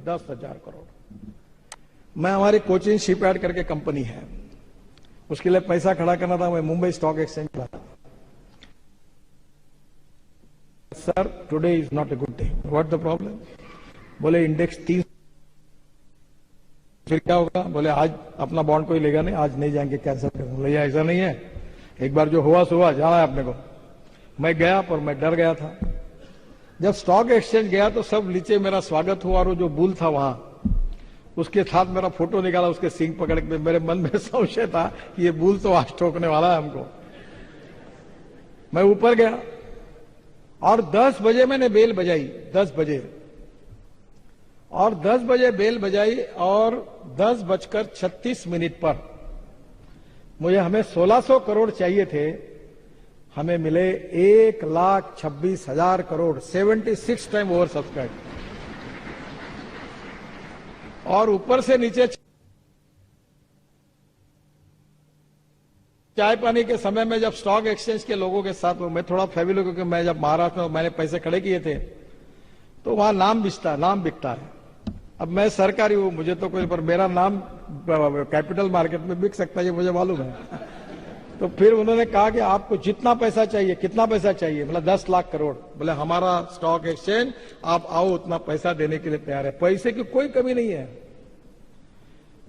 10,000 करोड़। मैं हमारी कोचिन शिपयार्ड करके कंपनी है, उसके लिए पैसा खड़ा करना था, मैं मुंबई स्टॉक एक्सचेंज पर था। Sir today is not a good day. What the problem? बोले इंडेक्स 3। फिर क्या होगा? बोले आज अपना बॉन्ड कोई लेगा नहीं, आज नहीं जाएंगे, कैंसिल कर। बोले ऐसा नहीं है, एक बार जो हुआ सो हुआ, जाना है अपने को। मैं गया पर मैं डर गया था। जब स्टॉक एक्सचेंज गया तो सब नीचे मेरा स्वागत हुआ, और वो जो बुल था वहां, उसके साथ मेरा फोटो निकाला, उसके सींग पकड़ के। मेरे मन में संशय था कि ये बुल तो आज ठोकने वाला है हमको। मैं ऊपर गया और 10 बजे मैंने बेल बजाई, 10 बजे, और 10 बजे बेल बजाई, और 10:36 पर हमें 1600 करोड़ चाहिए थे, हमें मिले 1,26,000 करोड़, 76 टाइम ओवर सब्सक्राइब। और ऊपर से नीचे चाय पानी के समय में जब स्टॉक एक्सचेंज के लोगों के साथ, मैं थोड़ा फैमिली, क्योंकि मैं जब महाराष्ट्र में मैंने पैसे खड़े किए थे तो वहां नाम बिकता है। अब मैं सरकारी हूं, मुझे तो कोई, पर मेरा नाम कैपिटल मार्केट में बिक सकता है, ये मुझे मालूम है। तो फिर उन्होंने कहा कि आपको जितना पैसा चाहिए, कितना पैसा चाहिए? मतलब 10 लाख करोड़। बोले हमारा स्टॉक एक्सचेंज, आप आओ, उतना पैसा देने के लिए तैयार है। पैसे की कोई कमी नहीं है,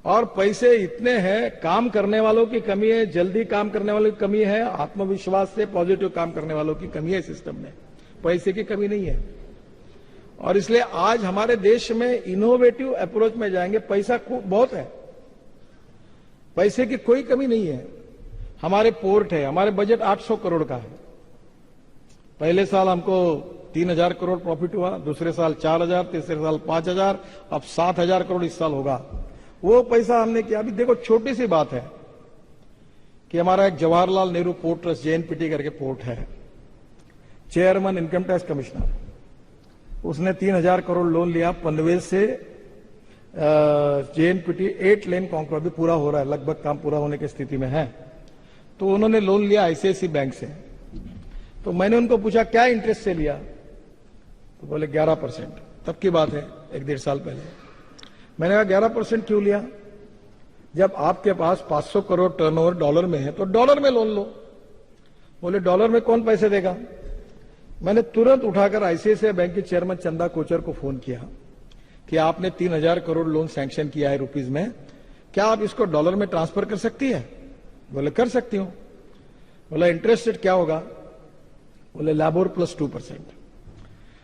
और पैसे इतने हैं, काम करने वालों की कमी है, जल्दी काम करने वालों की कमी है, आत्मविश्वास से पॉजिटिव काम करने वालों की कमी है सिस्टम में, पैसे की कमी नहीं है। और इसलिए आज हमारे देश में इनोवेटिव अप्रोच में जाएंगे। पैसा बहुत है, पैसे की कोई कमी नहीं है। हमारे पोर्ट है, हमारे बजट 800 करोड़ का है। पहले साल हमको 3,000 करोड़ प्रॉफिट हुआ, दूसरे साल 4,000, तीसरे साल 5,000, अब 7,000 करोड़ इस साल होगा। वो पैसा हमने किया। अभी देखो, छोटी सी बात है कि हमारा एक Jawaharlal Nehru port trust, JNPT करके पोर्ट है, चेयरमैन इनकम टैक्स कमिश्नर, उसने 3,000 करोड़ लोन लिया पनवेल से जेएनपीटी 8 लेन कॉन्क्रीट, भी पूरा हो रहा है, लगभग काम पूरा होने की स्थिति में है। तो उन्होंने लोन लिया आईसीआईसी बैंक से। तो मैंने उनको पूछा क्या इंटरेस्ट से लिया? तो बोले 11%। तब की बात है, 1-1.5 साल पहले। मैंने कहा 11% क्यों लिया? जब आपके पास 500 करोड़ टर्नओवर डॉलर में है तो डॉलर में लोन लो। बोले डॉलर में कौन पैसे देगा? मैंने तुरंत उठाकर आईसीआईसीआई बैंक के चेयरमैन चंदा कोचर को फोन किया कि आपने 3,000 करोड़ लोन सैंक्शन किया है रुपीज में, क्या आप इसको डॉलर में ट्रांसफर कर सकती है? बोले कर सकती हूं। बोला इंटरेस्ट रेट क्या होगा? बोले LIBOR + 2%।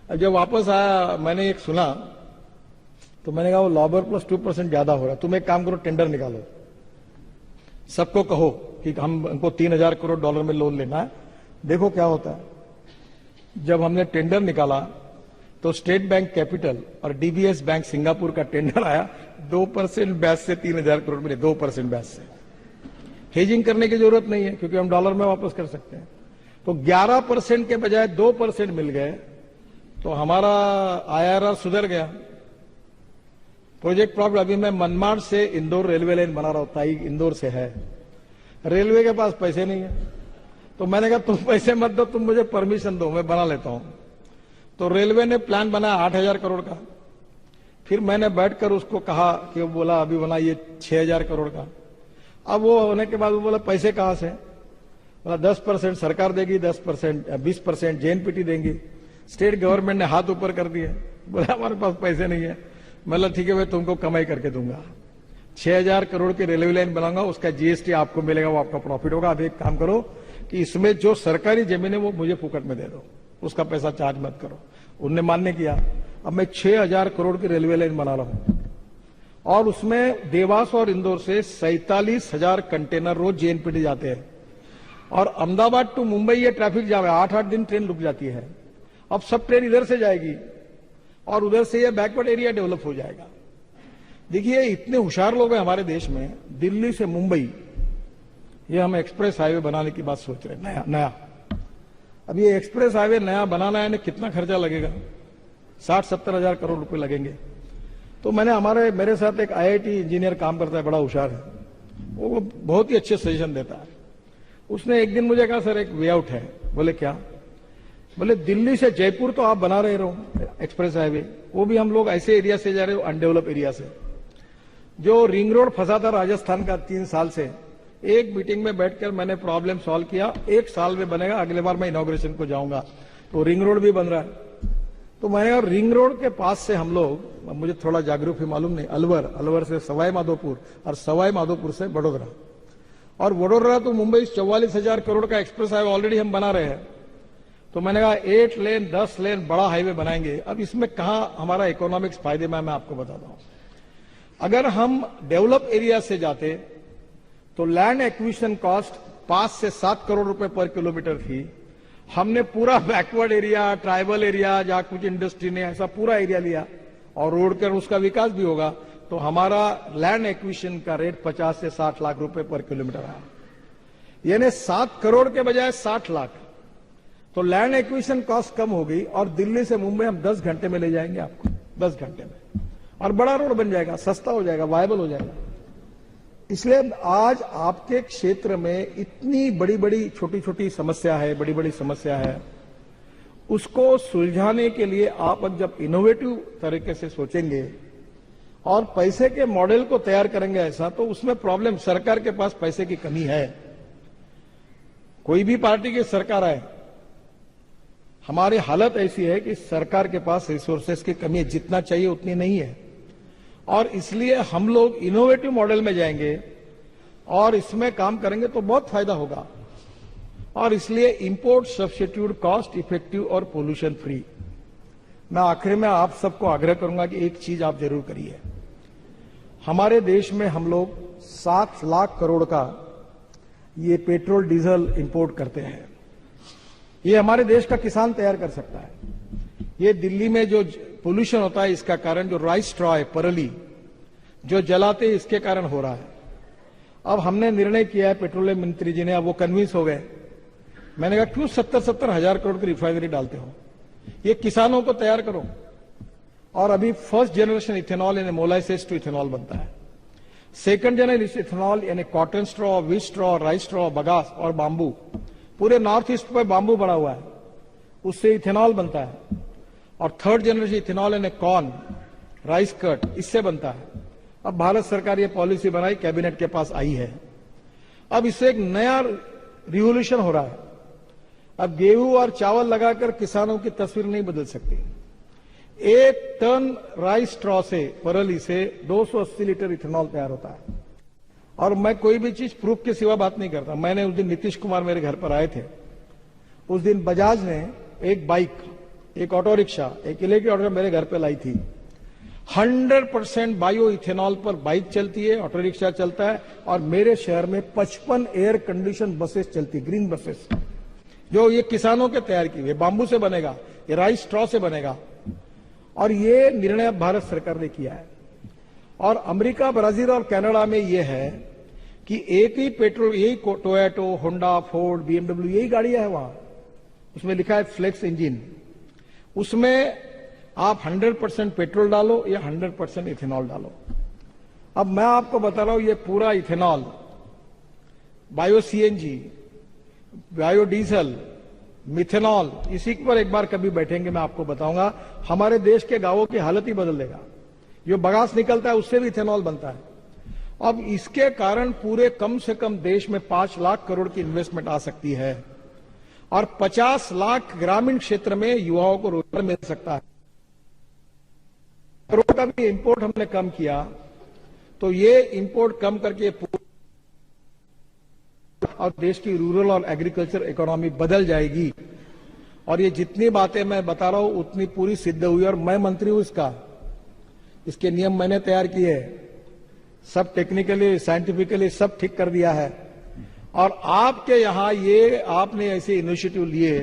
अब जब वापस आया मैंने एक सुना, तो मैंने कहा वो LIBOR + 2% ज्यादा हो रहा है, तुम एक काम करो, टेंडर निकालो, सबको कहो कि हमको 3,000 करोड़ डॉलर में लोन लेना है, देखो क्या होता है। जब हमने टेंडर निकाला तो स्टेट बैंक कैपिटल और डीबीएस बैंक सिंगापुर का टेंडर आया, 2% ब्याज से 3,000 करोड़ मिले, 2% ब्याज से। हेजिंग करने की जरूरत नहीं है क्योंकि हम डॉलर में वापस कर सकते हैं। तो 11% के बजाय 2% मिल गए, तो हमारा IRR सुधर गया। प्रोजेक्ट प्रॉफिट, अभी मैं मनमाड़ से इंदौर रेलवे लाइन बना रहा हूं, ताई इंदौर से है, रेलवे के पास पैसे नहीं है। तो मैंने कहा तुम पैसे मत दो, तुम मुझे परमिशन दो, मैं बना लेता हूं। तो रेलवे ने प्लान बनाया 8,000 करोड़ का। फिर मैंने बैठकर उसको कहा कि वो बोला अभी बनाइए 6,000 करोड़ का। अब वो होने के बाद वो बोला पैसे कहां से? बोला 10% सरकार देगी, 20% जेएनपीटी देंगी। स्टेट गवर्नमेंट ने हाथ ऊपर कर दिए, बोला हमारे पास पैसे नहीं है। मतलब ठीक है भाई, तुमको कमाई करके दूंगा, 6,000 करोड़ की रेलवे लाइन बनाऊंगा, उसका जीएसटी आपको मिलेगा, वो आपका प्रॉफिट होगा। अब एक काम करो कि इसमें जो सरकारी जमीन है वो मुझे फुकट में दे दो, उसका पैसा चार्ज मत करो। उनने मान्य किया। अब मैं 6,000 करोड़ की रेलवे लाइन बना रहा हूं, और उसमें देवास और इंदौर से 47,000 कंटेनर रोज जेएनपीटी जाते हैं, और अहमदाबाद टू मुंबई ये ट्रैफिक जाम है, 8-8 दिन ट्रेन रुक जाती है। अब सब ट्रेन इधर से जाएगी और उधर से ये बैकवर्ड एरिया डेवलप हो जाएगा। देखिए इतने होशियार लोग हैं हमारे देश में। दिल्ली से मुंबई ये हम एक्सप्रेस हाईवे बनाने की बात सोच रहे हैं, नया। अब ये एक्सप्रेस हाईवे नया बनाना है, कितना खर्चा लगेगा? 60-70 हजार करोड़ रुपए लगेंगे। तो मैंने मेरे साथ एक आईआईटी इंजीनियर काम करता है, बड़ा होशियार है, वो बहुत ही अच्छे सजेशन देता है। उसने एक दिन मुझे कहा सर एक वे आउट है। बोले क्या? बोले दिल्ली से जयपुर तो आप बना रहे हो एक्सप्रेस हाईवे, वो भी हम लोग ऐसे एरिया से जा रहे हो, अनडेवलप एरिया से। जो रिंग रोड फंसा था राजस्थान का 3 साल से, एक मीटिंग में बैठकर मैंने प्रॉब्लम सॉल्व किया। 1 साल में बनेगा, अगले बार मैं इनॉग्रेशन को जाऊंगा। तो रिंग रोड भी बन रहा है। तो मैंने कहा रिंग रोड के पास से हम लोग, मुझे थोड़ा जागरूक ही मालूम नहीं, अलवर से सवाई माधोपुर और सवाई माधोपुर से वडोदरा, और वडोदरा तो मुंबई 44,000 करोड़ का एक्सप्रेस हाईवे ऑलरेडी हम बना रहे हैं। तो मैंने कहा 8 लेन 10 लेन बड़ा हाईवे बनाएंगे। अब इसमें कहां हमारा इकोनॉमिक्स फायदे में, मैं आपको बताता हूं। अगर हम डेवलप एरिया से जाते तो लैंड एक्विजिशन कॉस्ट 5 से 7 करोड़ रुपए पर किलोमीटर थी। हमने पूरा बैकवर्ड एरिया, ट्राइबल एरिया, जहां कुछ इंडस्ट्री ने, ऐसा पूरा एरिया लिया और रोड कर उसका विकास भी होगा। तो हमारा लैंड एक्विजिशन का रेट 50 से 60 लाख रुपए पर किलोमीटर आया, यानी 7 करोड़ के बजाय 60 लाख। तो लैंड एक्विजिशन कॉस्ट कम हो गई और दिल्ली से मुंबई हम 10 घंटे में ले जाएंगे आपको, 10 घंटे में, और बड़ा रोड बन जाएगा, सस्ता हो जाएगा, वायबल हो जाएगा। इसलिए आज आपके क्षेत्र में इतनी बड़ी बड़ी छोटी छोटी समस्या है, बड़ी बड़ी समस्या है, उसको सुलझाने के लिए आप जब इनोवेटिव तरीके से सोचेंगे और पैसे के मॉडल को तैयार करेंगे ऐसा, तो उसमें प्रॉब्लम सरकार के पास पैसे की कमी है। कोई भी पार्टी की सरकार आए, हमारी हालत ऐसी है कि सरकार के पास रिसोर्सेस की कमी है, जितना चाहिए उतनी नहीं है। और इसलिए हम लोग इनोवेटिव मॉडल में जाएंगे और इसमें काम करेंगे तो बहुत फायदा होगा। और इसलिए इंपोर्ट सब्स्टिट्यूट कॉस्ट इफेक्टिव और पोल्यूशन फ्री। मैं आखिर में आप सबको आग्रह करूंगा कि एक चीज आप जरूर करिए। हमारे देश में हम लोग 7 लाख करोड़ का ये पेट्रोल डीजल इंपोर्ट करते हैं। ये हमारे देश का किसान तैयार कर सकता है। ये दिल्ली में जो पोल्यूशन होता है, इसका कारण जो राइस स्ट्रॉ है, परली जो जलाते, इसके कारण हो रहा है। अब हमने निर्णय किया है, पेट्रोलियम मंत्री जी ने, अब वो कन्विंस हो गए। मैंने कहा क्यों 70-70 हजार करोड़ की रिफाइनरी डालते हो, ये किसानों को तैयार करो। और अभी फर्स्ट जनरेशन इथेनॉल यानी मोलाइसिस टू इथेनॉल बनता है। सेकंड जनरेशन इथेनॉल यानी cotton straw, wheat straw, rice straw, bagasse और बांबू, पूरे नॉर्थ ईस्ट पर बांबू बना हुआ है, उससे इथेनॉल बनता है। और थर्ड जनरेशन इथेनॉल यानी कॉर्न, राइस कट, इससे बनता है। अब भारत सरकार ये पॉलिसी बनाई, कैबिनेट के पास आई है। अब इससे एक नया रिवोल्यूशन हो रहा है। अब गेहूं और चावल लगाकर किसानों की तस्वीर नहीं बदल सकती। 1 टन राइस स्ट्रॉ से, परली से 280 लीटर इथेनॉल तैयार होता है। और मैं कोई भी चीज प्रूफ के सिवा बात नहीं करता। मैंने उस दिन नीतीश कुमार मेरे घर पर आए थे, उस दिन बजाज ने एक बाइक, एक ऑटो रिक्शा, एक इलेक्ट्रिक ऑटो मेरे घर पे लाई थी। 100% बायो इथेनॉल पर बाइक चलती है, ऑटो रिक्शा चलता है। और मेरे शहर में 55 एयर कंडीशन बसेस चलती, ग्रीन बसेस, जो ये किसानों के तैयार की हुई, बांबू से बनेगा, ये राइस स्ट्रॉ से बनेगा। और ये निर्णय भारत सरकार ने किया है। और अमेरिका, ब्राजील और कनाडा में ये है कि एक ही पेट्रोल, यही टोयोटो, होंडा, फोर्ड, बीएमडब्ल्यू, यही गाड़ियां है वहां, उसमें लिखा है फ्लेक्स इंजन। उसमें आप 100% पेट्रोल डालो या 100% इथेनॉल डालो। अब मैं आपको बता रहा हूं, ये पूरा ethanol, bio CNG, bio diesel, methanol, इसी पर एक बार कभी बैठेंगे, मैं आपको बताऊंगा। हमारे देश के गांवों की हालत ही बदल देगा। जो बगास निकलता है उससे भी इथेनॉल बनता है। अब इसके कारण पूरे कम से कम देश में 5 लाख करोड़ की इन्वेस्टमेंट आ सकती है और 50 लाख ग्रामीण क्षेत्र में युवाओं को रोजगार मिल सकता है। करोड़ का भी इंपोर्ट हमने कम किया, तो ये इंपोर्ट कम करके और देश की रूरल और एग्रीकल्चर इकोनॉमी बदल जाएगी। और ये जितनी बातें मैं बता रहा हूं उतनी पूरी सिद्ध हुई। और मैं मंत्री हूं इसके नियम मैंने तैयार किए, सब टेक्निकली, साइंटिफिकली सब ठीक कर दिया है। और आपके यहां ये आपने ऐसे इनिशिएटिव लिए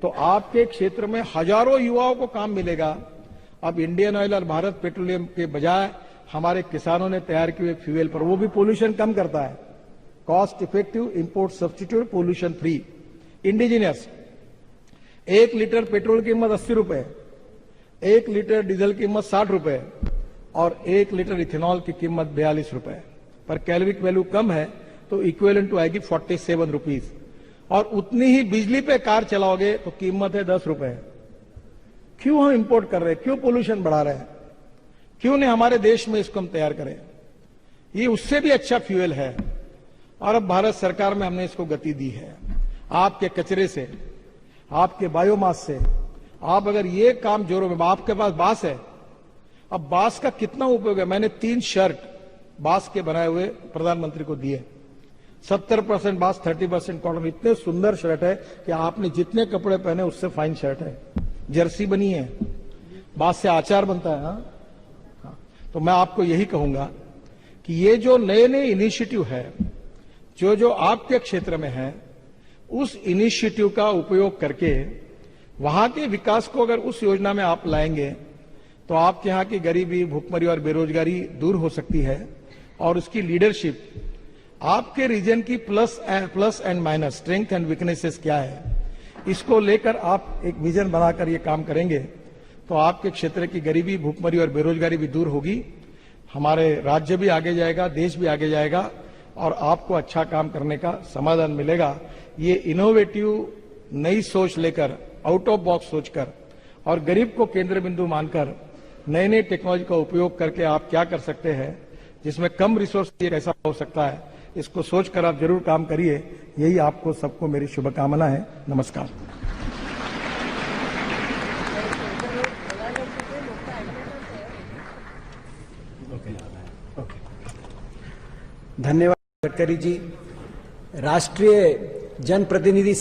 तो आपके क्षेत्र में हजारों युवाओं को काम मिलेगा। अब इंडियन ऑयल और भारत पेट्रोलियम के बजाय हमारे किसानों ने तैयार किए फ्यूल पर, वो भी पोल्यूशन कम करता है। Cost effective, import substitute, pollution free, indigenous. 1 litre petrol की कीमत 80 रुपए, 1 लीटर डीजल की कीमत 60 रुपए और 1 लीटर इथेनॉल की कीमत 42 रुपए। पर कैलोरिक वैल्यू कम है तो इक्विवेलेंट टू आएगी 47 रुपीज। और उतनी ही बिजली पे कार चलाओगे तो कीमत है 10 रुपए। क्यों हम इंपोर्ट कर रहे हैं, क्यों पोल्यूशन बढ़ा रहे हैं, क्यों नहीं हमारे देश में इसको हम तैयार करें। ये उससे भी अच्छा फ्यूल है और अब भारत सरकार में हमने इसको गति दी है। आपके कचरे से, आपके बायोमास से, आप अगर ये काम जोरों में, आपके पास बांस है, अब बांस का कितना उपयोग है। मैंने 3 शर्ट बांस के बनाए हुए प्रधानमंत्री को दिए, 70% बांस, 30% कॉटन। इतने सुंदर शर्ट है कि आपने जितने कपड़े पहने उससे फाइन शर्ट है। जर्सी बनी है, बांस से आचार बनता है। हाँ? तो मैं आपको यही कहूंगा कि ये जो नए नए इनिशिएटिव है, जो आपके क्षेत्र में है, उस इनिशिएटिव का उपयोग करके वहां के विकास को अगर उस योजना में आप लाएंगे तो आपके यहां की गरीबी, भुखमरी और बेरोजगारी दूर हो सकती है। और उसकी लीडरशिप, आपके रीजन की plus and minus, strength and weaknesses क्या है, इसको लेकर आप एक विजन बनाकर ये काम करेंगे तो आपके क्षेत्र की गरीबी, भुखमरी और बेरोजगारी भी दूर होगी। हमारे राज्य भी आगे जाएगा, देश भी आगे जाएगा और आपको अच्छा काम करने का समाधान मिलेगा। ये इनोवेटिव नई सोच लेकर, आउट ऑफ बॉक्स सोचकर और गरीब को केंद्र बिंदु मानकर नए नए टेक्नोलॉजी का उपयोग करके आप क्या कर सकते हैं, जिसमें कम रिसोर्स कैसा हो सकता है, इसको सोचकर आप जरूर काम करिए। यही आपको सबको मेरी शुभकामना है। नमस्कार। धन्यवाद गडकरी जी। राष्ट्रीय जनप्रतिनिधि